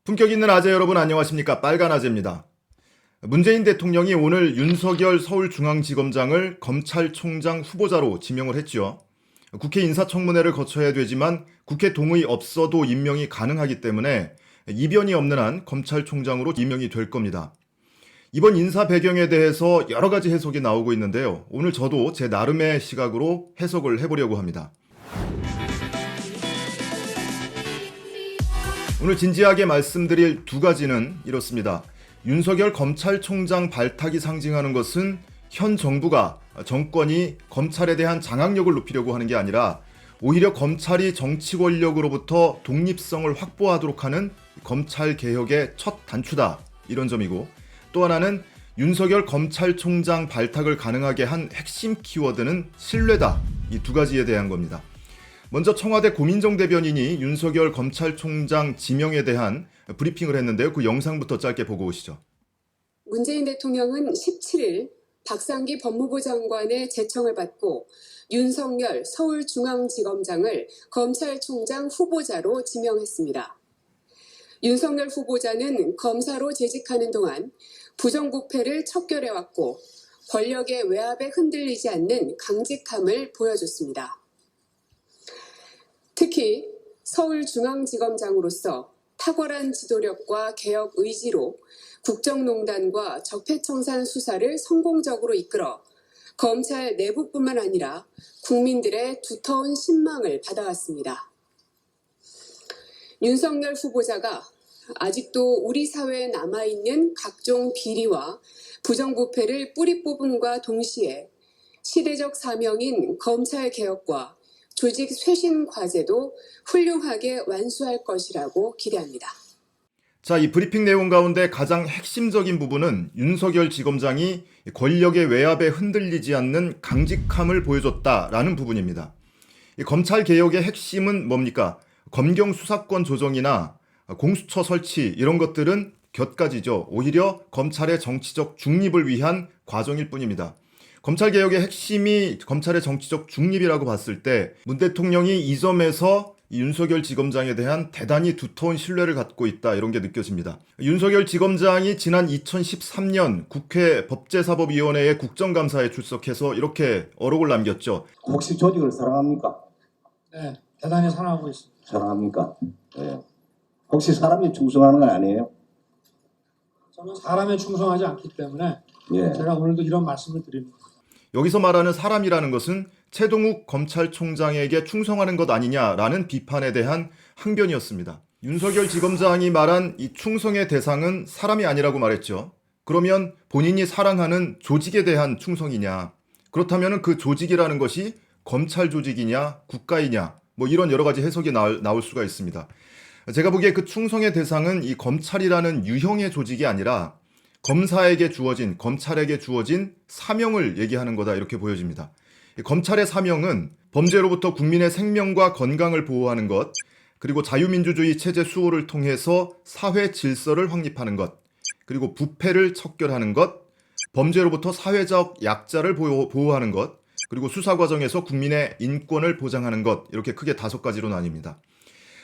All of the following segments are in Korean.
품격 있는 아재 여러분 안녕하십니까? 빨간 아재입니다. 문재인 대통령이 오늘 윤석열 서울중앙지검장을 검찰총장 후보자로 지명을 했죠. 국회 인사청문회를 거쳐야 되지만 국회 동의 없어도 임명이 가능하기 때문에 이변이 없는 한 검찰총장으로 임명이 될 겁니다. 이번 인사 배경에 대해서 여러 가지 해석이 나오고 있는데요. 오늘 저도 제 나름의 시각으로 해석을 해보려고 합니다. 오늘 진지하게 말씀드릴 두 가지는 이렇습니다. 윤석열 검찰총장 발탁이 상징하는 것은 현 정부가 정권이 검찰에 대한 장악력을 높이려고 하는 게 아니라 오히려 검찰이 정치 권력으로부터 독립성을 확보하도록 하는 검찰 개혁의 첫 단추다. 이런 점이고, 또 하나는 윤석열 검찰총장 발탁을 가능하게 한 핵심 키워드는 신뢰다. 이 두 가지에 대한 겁니다. 먼저 청와대 고민정 대변인이 윤석열 검찰총장 지명에 대한 브리핑을 했는데요. 그 영상부터 짧게 보고 오시죠. 문재인 대통령은 17일 박상기 법무부 장관의 제청을 받고 윤석열 서울중앙지검장을 검찰총장 후보자로 지명했습니다. 윤석열 후보자는 검사로 재직하는 동안 부정부패를 척결해왔고 권력의 외압에 흔들리지 않는 강직함을 보여줬습니다. 특히 서울중앙지검장으로서 탁월한 지도력과 개혁 의지로 국정농단과 적폐청산 수사를 성공적으로 이끌어 검찰 내부뿐만 아니라 국민들의 두터운 신망을 받아왔습니다. 윤석열 후보자가 아직도 우리 사회에 남아있는 각종 비리와 부정부패를 뿌리 뽑음과 동시에 시대적 사명인 검찰 개혁과 조직 쇄신 과제도 훌륭하게 완수할 것이라고 기대합니다. 자, 이 브리핑 내용 가운데 가장 핵심적인 부분은 윤석열 지검장이 권력의 외압에 흔들리지 않는 강직함을 보여줬다라는 부분입니다. 이 검찰 개혁의 핵심은 뭡니까? 검경 수사권 조정이나 공수처 설치 이런 것들은 곁가지죠. 오히려 검찰의 정치적 중립을 위한 과정일 뿐입니다. 검찰개혁의 핵심이 검찰의 정치적 중립이라고 봤을 때 문 대통령이 이 점에서 윤석열 지검장에 대한 대단히 두터운 신뢰를 갖고 있다, 이런 게 느껴집니다. 윤석열 지검장이 지난 2013년 국회 법제사법위원회의 국정감사에 출석해서 이렇게 어록을 남겼죠. 혹시 조직을 사랑합니까? 네, 대단히 사랑하고 있습니다. 사랑합니까? 네. 혹시 사람이 충성하는 건 아니에요? 저는 사람에 충성하지 않기 때문에 예. 제가 오늘도 이런 말씀을 드립니다. 여기서 말하는 사람이라는 것은 최동욱 검찰총장에게 충성하는 것 아니냐라는 비판에 대한 항변이었습니다. 윤석열 지검장이 말한 이 충성의 대상은 사람이 아니라고 말했죠. 그러면 본인이 사랑하는 조직에 대한 충성이냐? 그렇다면 그 조직이라는 것이 검찰 조직이냐, 국가이냐, 뭐 이런 여러 가지 해석이 나올 수가 있습니다. 제가 보기에 그 충성의 대상은 이 검찰이라는 유형의 조직이 아니라 검사에게 주어진, 검찰에게 주어진 사명을 얘기하는 거다, 이렇게 보여집니다. 검찰의 사명은 범죄로부터 국민의 생명과 건강을 보호하는 것, 그리고 자유민주주의 체제 수호를 통해서 사회 질서를 확립하는 것, 그리고 부패를 척결하는 것, 범죄로부터 사회적 약자를 보호하는 것, 그리고 수사 과정에서 국민의 인권을 보장하는 것, 이렇게 크게 5가지로 나뉩니다.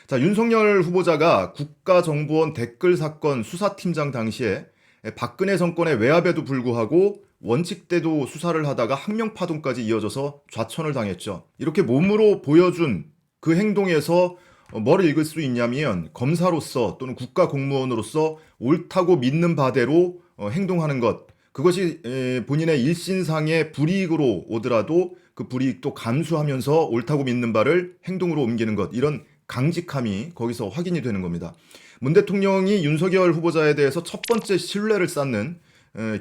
자, 윤석열 후보자가 국가정보원 댓글 사건 수사팀장 당시에 박근혜 정권의 외압에도 불구하고 원칙대로 수사를 하다가 항명파동까지 이어져서 좌천을 당했죠. 이렇게 몸으로 보여준 그 행동에서 뭘 읽을 수 있냐면 검사로서 또는 국가공무원으로서 옳다고 믿는 바대로 행동하는 것, 그것이 본인의 일신상의 불이익으로 오더라도 그 불이익도 감수하면서 옳다고 믿는 바를 행동으로 옮기는 것, 이런 강직함이 거기서 확인이 되는 겁니다. 문 대통령이 윤석열 후보자에 대해서 첫 번째 신뢰를 쌓는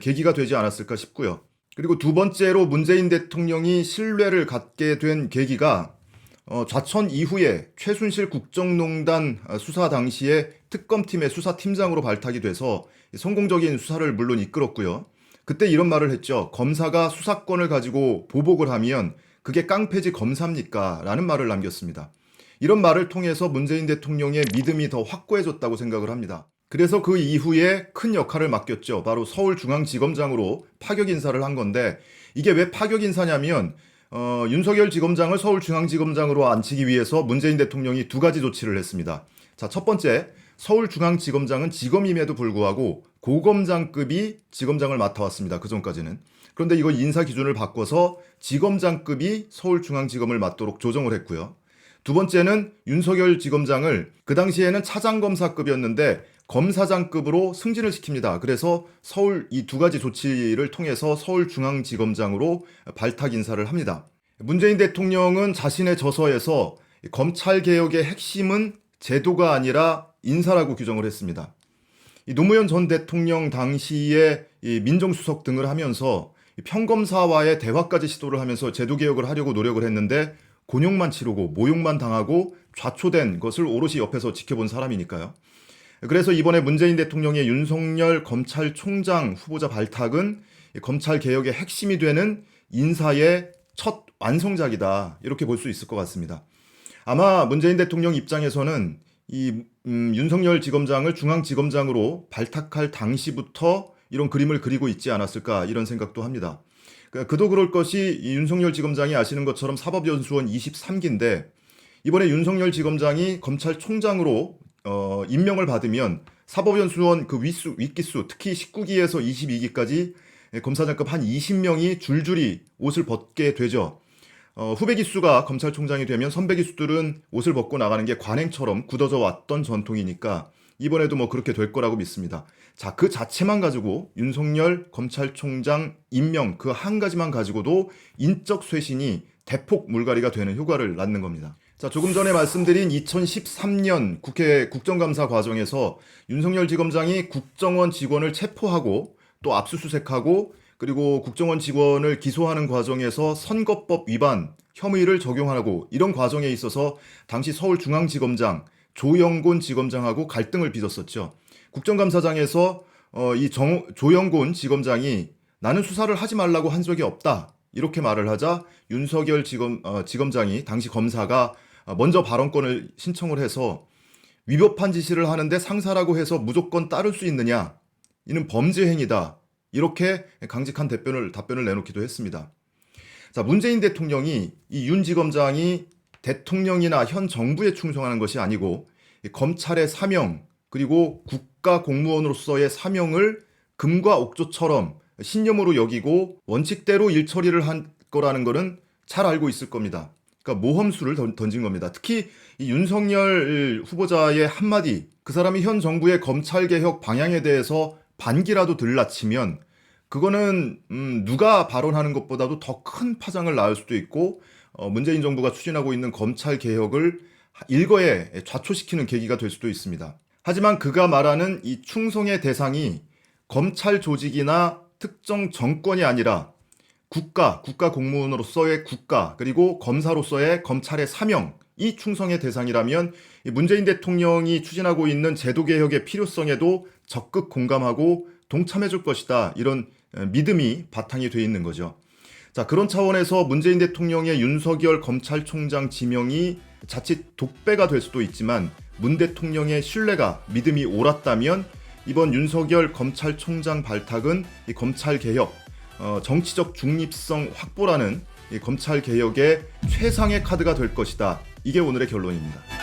계기가 되지 않았을까 싶고요. 그리고 두 번째로 문재인 대통령이 신뢰를 갖게 된 계기가 좌천 이후에 최순실 국정농단 수사 당시에 특검팀의 수사팀장으로 발탁이 돼서 성공적인 수사를 물론 이끌었고요. 그때 이런 말을 했죠. 검사가 수사권을 가지고 보복을 하면 그게 깡패지 검사입니까? 라는 말을 남겼습니다. 이런 말을 통해서 문재인 대통령의 믿음이 더 확고해졌다고 생각을 합니다. 그래서 그 이후에 큰 역할을 맡겼죠. 바로 서울중앙지검장으로 파격 인사를 한 건데, 이게 왜 파격 인사냐면 윤석열 지검장을 서울중앙지검장으로 앉히기 위해서 문재인 대통령이 두 가지 조치를 했습니다. 자, 첫 번째, 서울중앙지검장은 지검임에도 불구하고 고검장급이 지검장을 맡아왔습니다. 그전까지는. 그런데 이거 인사 기준을 바꿔서 지검장급이 서울중앙지검을 맡도록 조정을 했고요. 두 번째는 윤석열 지검장을 그 당시에는 차장검사급이었는데 검사장급으로 승진을 시킵니다. 그래서 서울 이 두 가지 조치를 통해서 서울중앙지검장으로 발탁 인사를 합니다. 문재인 대통령은 자신의 저서에서 검찰개혁의 핵심은 제도가 아니라 인사라고 규정을 했습니다. 이 노무현 전 대통령 당시에 이 민정수석 등을 하면서 평검사와의 대화까지 시도를 하면서 제도개혁을 하려고 노력을 했는데 곤욕만 치르고 모욕만 당하고 좌초된 것을 오롯이 옆에서 지켜본 사람이니까요. 그래서 이번에 문재인 대통령의 윤석열 검찰총장 후보자 발탁은 검찰개혁의 핵심이 되는 인사의 첫 완성작이다. 이렇게 볼 수 있을 것 같습니다. 아마 문재인 대통령 입장에서는 이 윤석열 지검장을 중앙지검장으로 발탁할 당시부터 이런 그림을 그리고 있지 않았을까 이런 생각도 합니다. 그도 그럴 것이 이 윤석열 지검장이 아시는 것처럼 사법연수원 23기인데 이번에 윤석열 지검장이 검찰총장으로 임명을 받으면 사법연수원 그 윗기수 특히 19기에서 22기까지 검사장급 한 20명이 줄줄이 옷을 벗게 되죠. 후배 기수가 검찰총장이 되면 선배 기수들은 옷을 벗고 나가는 게 관행처럼 굳어져 왔던 전통이니까 이번에도 뭐 그렇게 될 거라고 믿습니다. 자, 그 자체만 가지고 윤석열 검찰총장 임명 그 한 가지만 가지고도 인적 쇄신이 대폭 물갈이가 되는 효과를 낳는 겁니다. 자, 조금 전에 말씀드린 2013년 국회 국정감사 과정에서 윤석열 지검장이 국정원 직원을 체포하고 또 압수수색하고 그리고 국정원 직원을 기소하는 과정에서 선거법 위반 혐의를 적용하고 이런 과정에 있어서 당시 서울중앙지검장 조영곤 지검장하고 갈등을 빚었었죠. 국정감사장에서 조영곤 지검장이 나는 수사를 하지 말라고 한 적이 없다. 이렇게 말을 하자 윤석열 지검장이 당시 검사가 먼저 발언권을 신청을 해서 위법한 지시를 하는데 상사라고 해서 무조건 따를 수 있느냐? 이는 범죄 행위다. 이렇게 강직한 답변을 내놓기도 했습니다. 자, 문재인 대통령이 이 윤 지검장이 대통령이나 현 정부에 충성하는 것이 아니고 검찰의 사명 그리고 국가 공무원으로서의 사명을 금과 옥조처럼 신념으로 여기고 원칙대로 일 처리를 한 거라는 거는 잘 알고 있을 겁니다. 그러니까 모험수를 던진 겁니다. 특히 이 윤석열 후보자의 한마디, 그 사람이 현 정부의 검찰개혁 방향에 대해서 반기라도 들라치면 그거는 누가 발언하는 것보다도 더 큰 파장을 낳을 수도 있고 문재인 정부가 추진하고 있는 검찰개혁을 일거에 좌초시키는 계기가 될 수도 있습니다. 하지만 그가 말하는 이 충성의 대상이 검찰 조직이나 특정 정권이 아니라 국가 공무원으로서의 국가 그리고 검사로서의 검찰의 사명 이 충성의 대상이라면 문재인 대통령이 추진하고 있는 제도개혁의 필요성에도 적극 공감하고 동참해줄 것이다. 이런 믿음이 바탕이 돼 있는 거죠. 자, 그런 차원에서 문재인 대통령의 윤석열 검찰총장 지명이 자칫 독배가 될 수도 있지만 문 대통령의 신뢰가 믿음이 옳았다면 이번 윤석열 검찰총장 발탁은 이 검찰개혁, 정치적 중립성 확보라는 이 검찰개혁의 최상의 카드가 될 것이다. 이게 오늘의 결론입니다.